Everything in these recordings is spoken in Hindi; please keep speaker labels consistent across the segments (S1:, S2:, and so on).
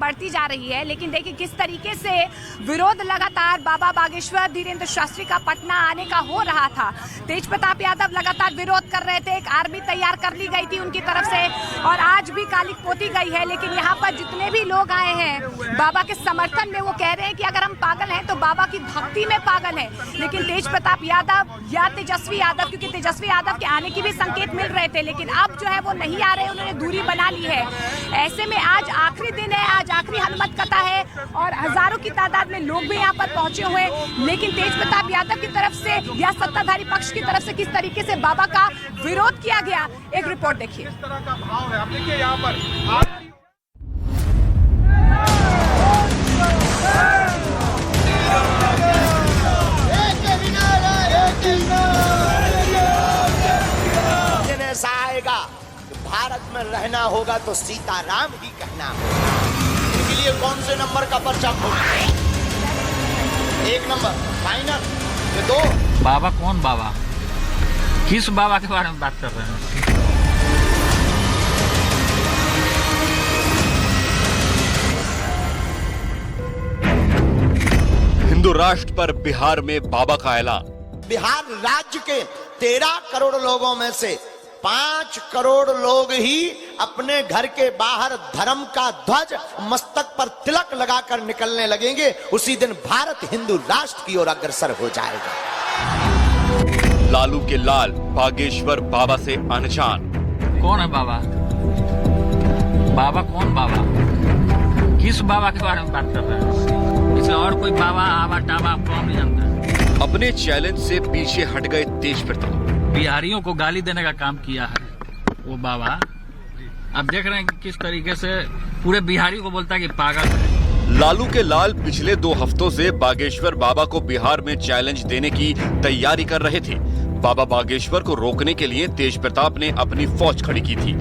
S1: बढ़ती जा रही है, लेकिन देखिए किस तरीके से विरोध लगातार बाबा बागेश्वर धीरेन्द्र शास्त्री का पटना आने का हो रहा था। तेज प्रताप यादव लगातार विरोध कर रहे थे, एक आर्मी तैयार कर ली गई थी उनकी तरफ से और आज भी कालिक पोती गई है। लेकिन यहाँ पर जितने भी लोग आए हैं बाबा के समर्थन में, वो कह रहे हैं कि अगर हम पागल हैं तो बाबा की भक्ति में पागल हैं। लेकिन तेज प्रताप यादव या तेजस्वी यादव, क्योंकि तेजस्वी यादव के आने की भी संकेत मिल रहे थे, लेकिन अब जो है वो नहीं आ रहे, उन्होंने दूरी बना ली है। ऐसे में आज आखिरी दिन है, आज आखिरी हनुमत कथा है और हजारों की तादाद में लोग भी यहाँ पर पहुंचे हुए हैं। लेकिन तेज प्रताप यादव की तरफ से या सत्ताधारी पक्ष की तरफ से किस तरीके से बाबा का विरोध किया गया, एक रिपोर्ट देखिए।
S2: इस तरह का भाव है, आप देखिए यहाँ पर
S3: ऐसा आएगा कि भारत में रहना होगा तो सीताराम ही कहना होगा। इनके लिए कौन से नंबर का पर्चा खोलना है? 1 नंबर फाइनल, ये 2।
S4: बाबा कौन बाबा? किस बाबा के बारे में बात कर रहे हैं?
S5: हिंदू राष्ट्र पर बिहार में बाबा का ऐलान।
S3: बिहार राज्य के 13 करोड़ लोगों में से 5 करोड़ लोग ही अपने घर के बाहर धर्म का ध्वज मस्तक पर तिलक लगाकर निकलने लगेंगे। उसी दिन भारत हिंदू राष्ट्र की ओर अग्रसर हो जाएगा।
S5: लालू के लाल बागेश्वर बाबा से अनजान।
S4: कौन है बाबा? बाबा कौन बाबा? किस बाबा के बारे में बात कर रहे हैं? इससे और कोई बाबा आवा टावा आपको हम नहीं जानते।
S5: अपने चैलेंज से पीछे हट गए तेज प्रताप।
S4: बिहारियों को गाली देने का काम किया है वो बाबा। अब देख रहे हैं कि किस तरीके से पूरे बिहारी को बोलता है कि पागल है।
S5: लालू के लाल पिछले 2 हफ्तों से बागेश्वर बाबा को बिहार में चैलेंज देने की तैयारी कर रहे थे। बाबा बागेश्वर को रोकने के लिए तेज प्रताप ने अपनी फौज खड़ी की थी,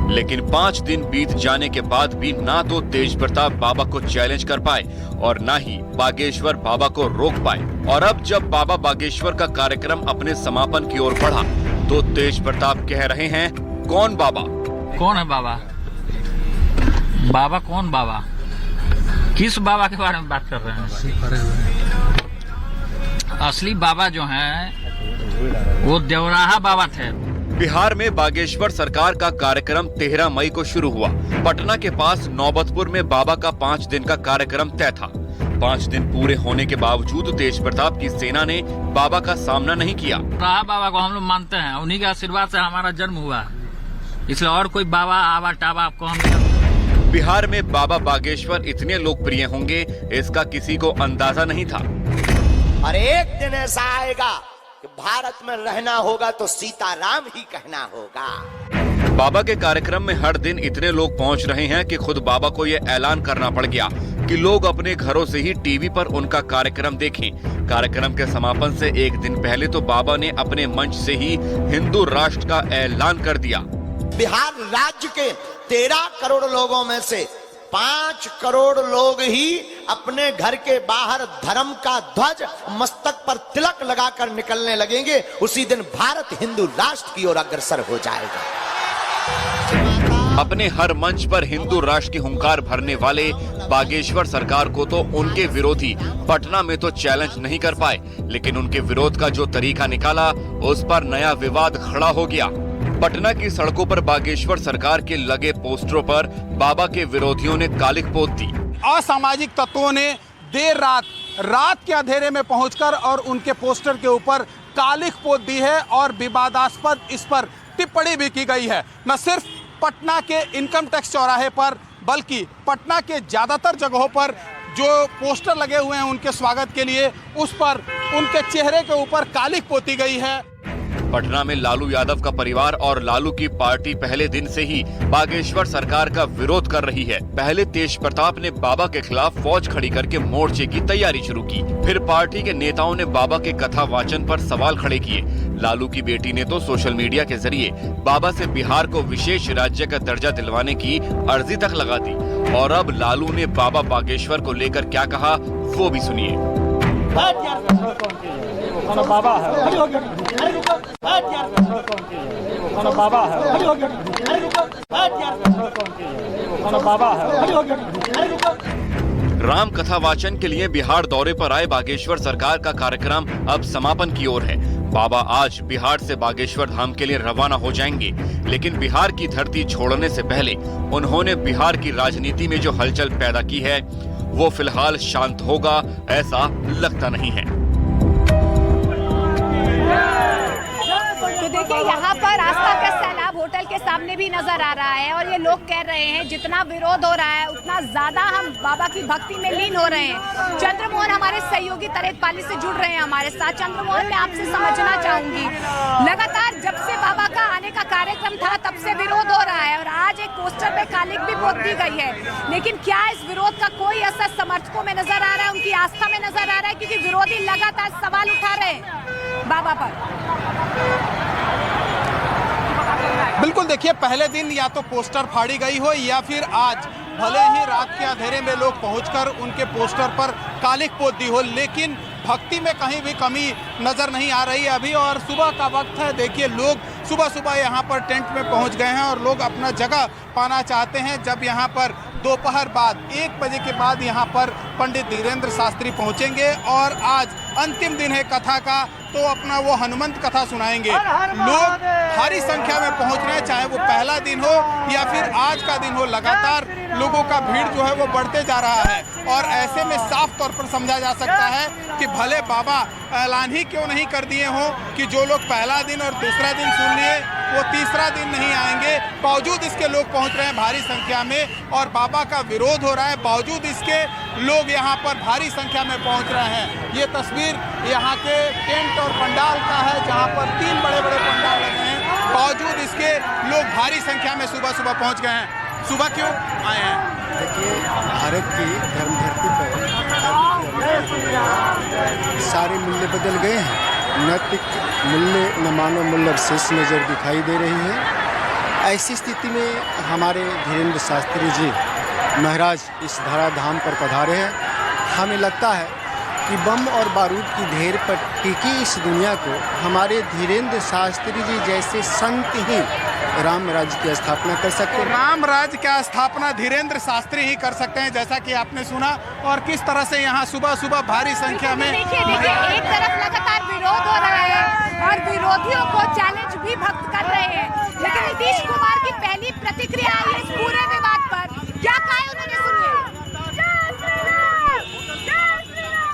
S5: लेकिन 5 दिन बीत जाने के बाद भी ना तो तेज प्रताप बाबा को चैलेंज कर पाए और ना ही बागेश्वर बाबा को रोक पाए। और अब जब बाबा बागेश्वर का कार्यक्रम अपने समापन की ओर बढ़ा तो तेज प्रताप कह रहे हैं, कौन बाबा?
S4: कौन है बाबा? बाबा कौन बाबा? किस बाबा के बारे में बात कर रहे हैं? असली बाबा जो हैं वो देवराहा बाबा थे।
S5: बिहार में बागेश्वर सरकार का कार्यक्रम 13 मई को शुरू हुआ। पटना के पास नौबतपुर में बाबा का 5 दिन का कार्यक्रम तय था। 5 दिन पूरे होने के बावजूद तेज प्रताप की सेना ने बाबा का सामना नहीं किया।
S4: देवराहा बाबा को हम लोग मानते हैं, उन्हीं के आशीर्वाद से हमारा जन्म हुआ, इसलिए और कोई बाबा आवा टावा आपको हम नहीं जानते।
S5: बिहार में बाबा बागेश्वर इतने लोकप्रिय होंगे इसका किसी को अंदाजा नहीं था।
S3: और एक दिन ऐसा आएगा कि भारत में रहना होगा तो सीताराम ही कहना होगा।
S5: बाबा के कार्यक्रम में हर दिन इतने लोग पहुंच रहे हैं कि खुद बाबा को यह ऐलान करना पड़ गया कि लोग अपने घरों से ही टीवी पर उनका कार्यक्रम देखें। कार्यक्रम के समापन से एक दिन पहले तो बाबा ने अपने मंच से ही हिंदू राष्ट्र का ऐलान कर दिया।
S3: बिहार राज्य के 13 करोड़ लोगों में से 5 करोड़ लोग ही अपने घर के बाहर धर्म का ध्वज मस्तक पर तिलक लगाकर निकलने लगेंगे। उसी दिन भारत हिंदू राष्ट्र की ओर अग्रसर हो जाएगा।
S5: अपने हर मंच पर हिंदू राष्ट्र की हुंकार भरने वाले बागेश्वर सरकार को तो उनके विरोधी पटना में तो चैलेंज नहीं कर पाए, लेकिन उनके विरोध का जो तरीका निकाला उस पर नया विवाद खड़ा हो गया। पटना की सड़कों पर बागेश्वर सरकार के लगे पोस्टरों पर बाबा के विरोधियों ने कालिक पोत दी।
S2: असामाजिक तत्वों ने देर रात के अंधेरे में पहुंचकर और उनके पोस्टर के ऊपर कालिक पोत दी है और विवादास्पद इस पर टिप्पणी भी की गई है। न सिर्फ पटना के इनकम टैक्स चौराहे पर बल्कि पटना के ज्यादातर जगहों पर जो पोस्टर लगे हुए हैं उनके स्वागत के लिए, उस पर उनके चेहरे के ऊपर कालिक पोती गई है।
S5: पटना में लालू यादव का परिवार और लालू की पार्टी पहले दिन से ही बागेश्वर सरकार का विरोध कर रही है। पहले तेज प्रताप ने बाबा के खिलाफ फौज खड़ी करके मोर्चे की तैयारी शुरू की। फिर पार्टी के नेताओं ने बाबा के कथा वाचन पर सवाल खड़े किए। लालू की बेटी ने तो सोशल मीडिया के जरिए बाबा से बिहार को विशेष राज्य का दर्जा दिलवाने की अर्जी तक लगा दी। और अब लालू ने बाबा बागेश्वर को लेकर क्या कहा वो भी सुनिए। राम कथा वाचन के लिए बिहार दौरे पर आए बागेश्वर सरकार का कार्यक्रम अब समापन की ओर है। बाबा आज बिहार से बागेश्वर धाम के लिए रवाना हो जाएंगे, लेकिन बिहार की धरती छोड़ने से पहले उन्होंने बिहार की राजनीति में जो हलचल पैदा की है वो फिलहाल शांत होगा ऐसा लगता नहीं है।
S1: तो देखिए यहाँ पर आस्था का सैलाब होटल के सामने भी नजर आ रहा है और ये लोग कह रहे हैं जितना विरोध हो रहा है उतना ज्यादा हम बाबा की भक्ति में लीन हो रहे हैं। चंद्रमोहन हमारे सहयोगी तरेतपाली से जुड़ रहे हैं हमारे साथ। चंद्रमोहन, मैं आपसे समझना चाहूंगी, लगातार जब से बाबा का आने का कार्यक्रम था तब से विरोध हो रहा है और आज एक पोस्टर पे कालिक भी पोत दी गई है, लेकिन क्या इस विरोध का कोई असर समर्थकों में नजर आ रहा है, उनकी आस्था में नजर आ रहा है? क्योंकि विरोधी लगातार सवाल उठा रहे हैं बाबा पर।
S2: बिल्कुल, देखिए पहले दिन या तो पोस्टर फाड़ी गई हो या फिर आज भले ही रात के अंधेरे में लोग पहुंचकर उनके पोस्टर पर कालिक पोत दी हो, लेकिन भक्ति में कहीं भी कमी नजर नहीं आ रही अभी। और सुबह का वक्त है, देखिए लोग सुबह सुबह यहाँ पर टेंट में पहुँच गए हैं और लोग अपना जगह पाना चाहते हैं। जब यहाँ पर दोपहर बाद 1 बजे के बाद यहाँ पर पंडित धीरेन्द्र शास्त्री पहुँचेंगे और आज अंतिम दिन है कथा का, तो अपना वो हनुमंत कथा सुनाएंगे। लोग भारी संख्या में पहुंच रहे हैं, चाहे वो पहला दिन हो या फिर आज का दिन हो, लगातार लोगों का भीड़ जो है वो बढ़ते जा रहा है। और ऐसे में साफ तौर पर समझा जा सकता है कि भले बाबा ऐलान ही क्यों नहीं कर दिए हों कि जो लोग पहला दिन और दूसरा दिन सुन लिए वो तीसरा दिन नहीं आएंगे, बावजूद इसके लोग पहुंच रहे हैं भारी संख्या में और बाबा का विरोध हो रहा है, बावजूद इसके लोग यहाँ पर भारी संख्या में पहुंच रहे हैं। ये तस्वीर यहाँ के टेंट और पंडाल का है जहाँ पर 3 बड़े-बड़े पंडाल लगे हैं, बावजूद इसके लोग भारी संख्या में सुबह सुबह पहुंच गए हैं। सुबह क्यों आए हैं?
S6: देखिए, भारत की धर्म धरती पर सारे मूल्य बदल गए हैं। नैतिक मूल्य न मानव मूल्य अब शेष नज़र दिखाई दे रही है। ऐसी स्थिति में हमारे धीरेन्द्र शास्त्री जी महाराज इस धराधाम पर पधारे हैं। हमें लगता है कि बम और बारूद की ढेर पर टिकी इस दुनिया को हमारे धीरेन्द्र शास्त्री जी जैसे संत ही राम राज्य की स्थापना कर सकते हैं।
S2: राम राज्य की स्थापना धीरेन्द्र शास्त्री ही कर सकते हैं, जैसा कि आपने सुना। और किस तरह से यहाँ सुबह सुबह भारी संख्या में
S1: देखिए एक तरफ लगातार विरोध हो रहा है और विरोधियों को चैलेंज भी भक्त कर रहे हैं, लेकिन नीतीश कुमार की पहली प्रतिक्रिया आई इस पूरे विवाद पर। क्या कहा उन्होंने, सुनिए।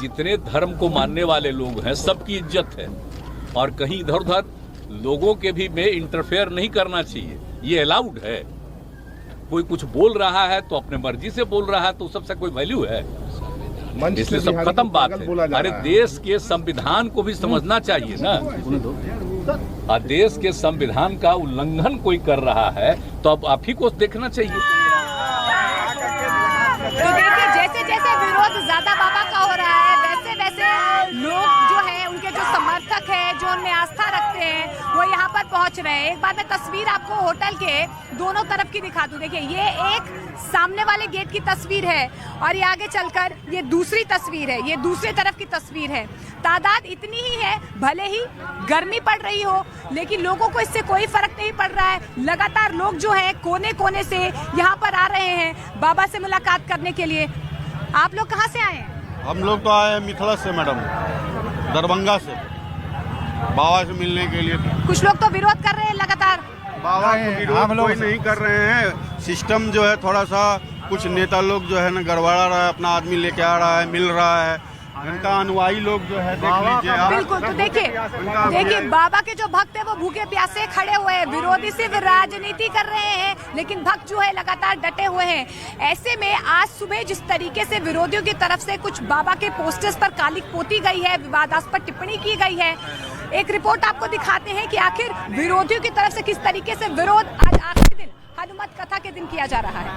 S7: जितने धर्म को मानने वाले लोग हैं सबकी इज्जत है और कहीं इधर उधर लोगों के भी में इंटरफेयर नहीं करना चाहिए, ये अलाउड है। कोई कुछ बोल रहा है तो अपने मर्जी से बोल रहा है तो सबसे कोई वैल्यू है, इसलिए सब खत्म बात है। अरे देश के संविधान को भी समझना चाहिए ना, देश के संविधान का उल्लंघन कोई कर रहा है तो अब आप ही को देखना चाहिए।
S1: तो देखिए जैसे जैसे विरोध ज्यादा बाबा का हो रहा है वैसे वैसे लोग जो है उनके जो समर्थक है जो उनमें आस्था रखते हैं वो यहाँ पर पहुँच रहे हैं। एक बार मैं तस्वीर आपको होटल के दोनों तरफ की दिखा दूं। देखिए ये एक सामने वाले गेट की तस्वीर है और ये आगे चलकर ये दूसरी तस्वीर है, ये दूसरी तरफ की तस्वीर है। तादाद इतनी ही है, भले ही गर्मी पड़ रही हो लेकिन लोगों को इससे कोई फर्क नहीं पड़ रहा है। लगातार लोग जो है कोने कोने से यहाँ पर आ रहे हैं बाबा से मुलाकात करने के लिए। आप लोग कहाँ से आए हैं?
S8: हम लोग तो आए हैं मिथिला से मैडम, दरभंगा से, बाबा से मिलने के लिए।
S1: कुछ लोग तो विरोध कर रहे हैं लगातार।
S8: बाबा को विरोध कोई नहीं कर रहे हैं, सिस्टम जो है थोड़ा सा कुछ नेता लोग जो है ना गड़बड़ा रहा है, अपना आदमी लेके आ रहा है, मिल रहा है, इनका अनुयायी लोग जो है देख लीजिए आप।
S1: बिल्कुल, तो देखिए बाबा के जो भक्त है वो भूखे प्यासे खड़े हुए हैं। विरोधी सिर्फ राजनीति कर रहे हैं लेकिन भक्त जो है लगातार डटे हुए हैं। ऐसे में आज सुबह जिस तरीके से विरोधियों की तरफ से कुछ बाबा के पोस्टर्स पर कालिक पोती गई है, विवादास्पद टिप्पणी की गई है, एक रिपोर्ट आपको दिखाते हैं कि आखिर विरोधियों की तरफ से किस तरीके से विरोध आज आखिरी दिन हनुमत कथा के दिन किया जा रहा है।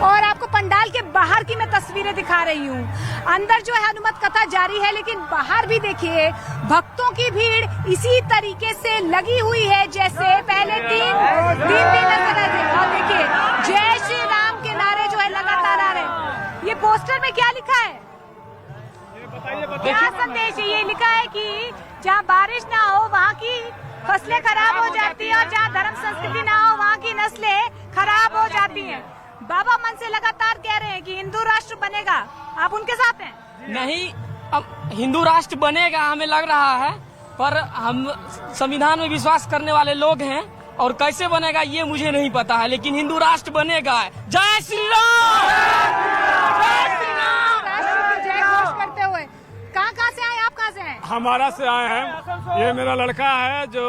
S1: और आपको पंडाल के बाहर की मैं तस्वीरें दिखा रही हूँ। अंदर जो है हनुमत कथा जारी है लेकिन बाहर भी देखिए भक्तों की भीड़ इसी तरीके से लगी हुई है जैसे पहले तीन दिन नजर आ। देखिए जय श्री राम के नारे जो है लगातार आ रहे हैं। ये पोस्टर में क्या लिखा है, क्या संदेश है? ये लिखा है कि जहाँ बारिश ना हो वहाँ की फसलें खराब हो जाती है और जहाँ धर्म संस्कृति ना हो वहाँ की नस्लें खराब हो जाती हैं। बाबा मन से लगातार कह रहे हैं कि हिंदू राष्ट्र बनेगा, आप उनके साथ हैं?
S9: नहीं, अब हिंदू राष्ट्र बनेगा हमें लग रहा है, पर हम संविधान में विश्वास करने वाले लोग हैं और कैसे बनेगा ये मुझे नहीं पता है, लेकिन हिंदू राष्ट्र बनेगा। जय श्री राम, जय श्री राम।
S1: राष्ट्र की जय घोष करते हुए कहाँ से आए आप? कहाँ से हैं?
S10: हमारा से आए हैं। ये मेरा लड़का है जो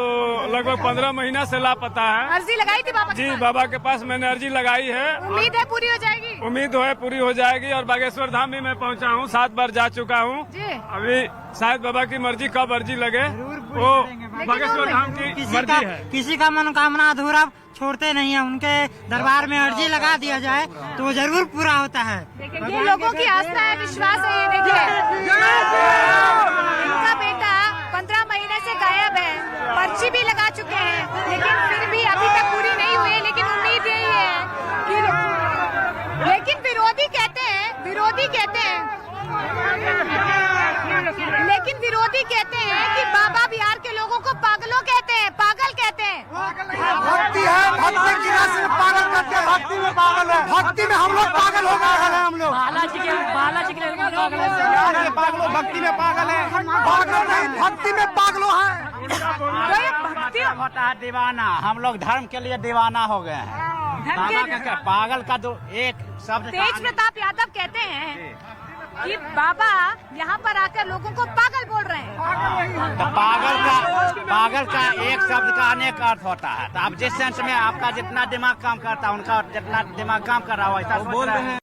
S10: लगभग 15 महीना से लापता है।
S1: अर्जी लगाई थी बाबा?
S10: जी, बाबा के पास मैंने अर्जी लगाई है।
S1: उम्मीद है पूरी हो जाएगी?
S10: उम्मीद है पूरी हो जाएगी। और बागेश्वर धाम भी मैं पहुंचा हूँ, 7 बार जा चुका हूँ। अभी शायद बाबा की मर्जी कब अर्जी लगे, वो बागेश्वर धाम की मर्जी है।
S11: किसी का मनोकामना अधूरा छोड़ते नहीं है, उनके दरबार में अर्जी लगा दिया जाए तो वो जरूर पूरा होता है।
S1: ये लोगों की आस्था है, विश्वास है। ये देखिए, इनका बेटा 15 महीने से गायब है, पर्ची भी लगा चुके हैं, लेकिन फिर भी अभी तक पूरी नहीं हुई है। लेकिन उम्मीद यही है कि, लेकिन विरोधी कहते हैं कि बाबा बिहार के लोगों को पागलों कहते हैं, पागल कहते हैं।
S6: भक्ति है, भक्ति की राशि में पागल करते हैं, भक्ति में पागल है, भक्ति में हम लोग पागल हो गए हैं। हम लोग
S9: बालाजी के पागल है,
S6: पागलों भक्ति में पागल है, पागलों नहीं भक्ति में पागलों है।
S1: भक्ति
S11: होता है दीवाना, हम लोग धर्म के लिए दीवाना हो गए हैं। पागल का दो एक शब्द।
S1: तेज प्रताप यादव कहते हैं कि बाबा यहाँ पर आकर लोगों को पागल बोल रहे हैं।
S11: तो पागल का एक शब्द का अनेक अर्थ होता है। तो आप जिस सेंस में आपका जितना दिमाग काम करता है, उनका जितना दिमाग काम कर रहा हो वैसा बोल रहे हैं।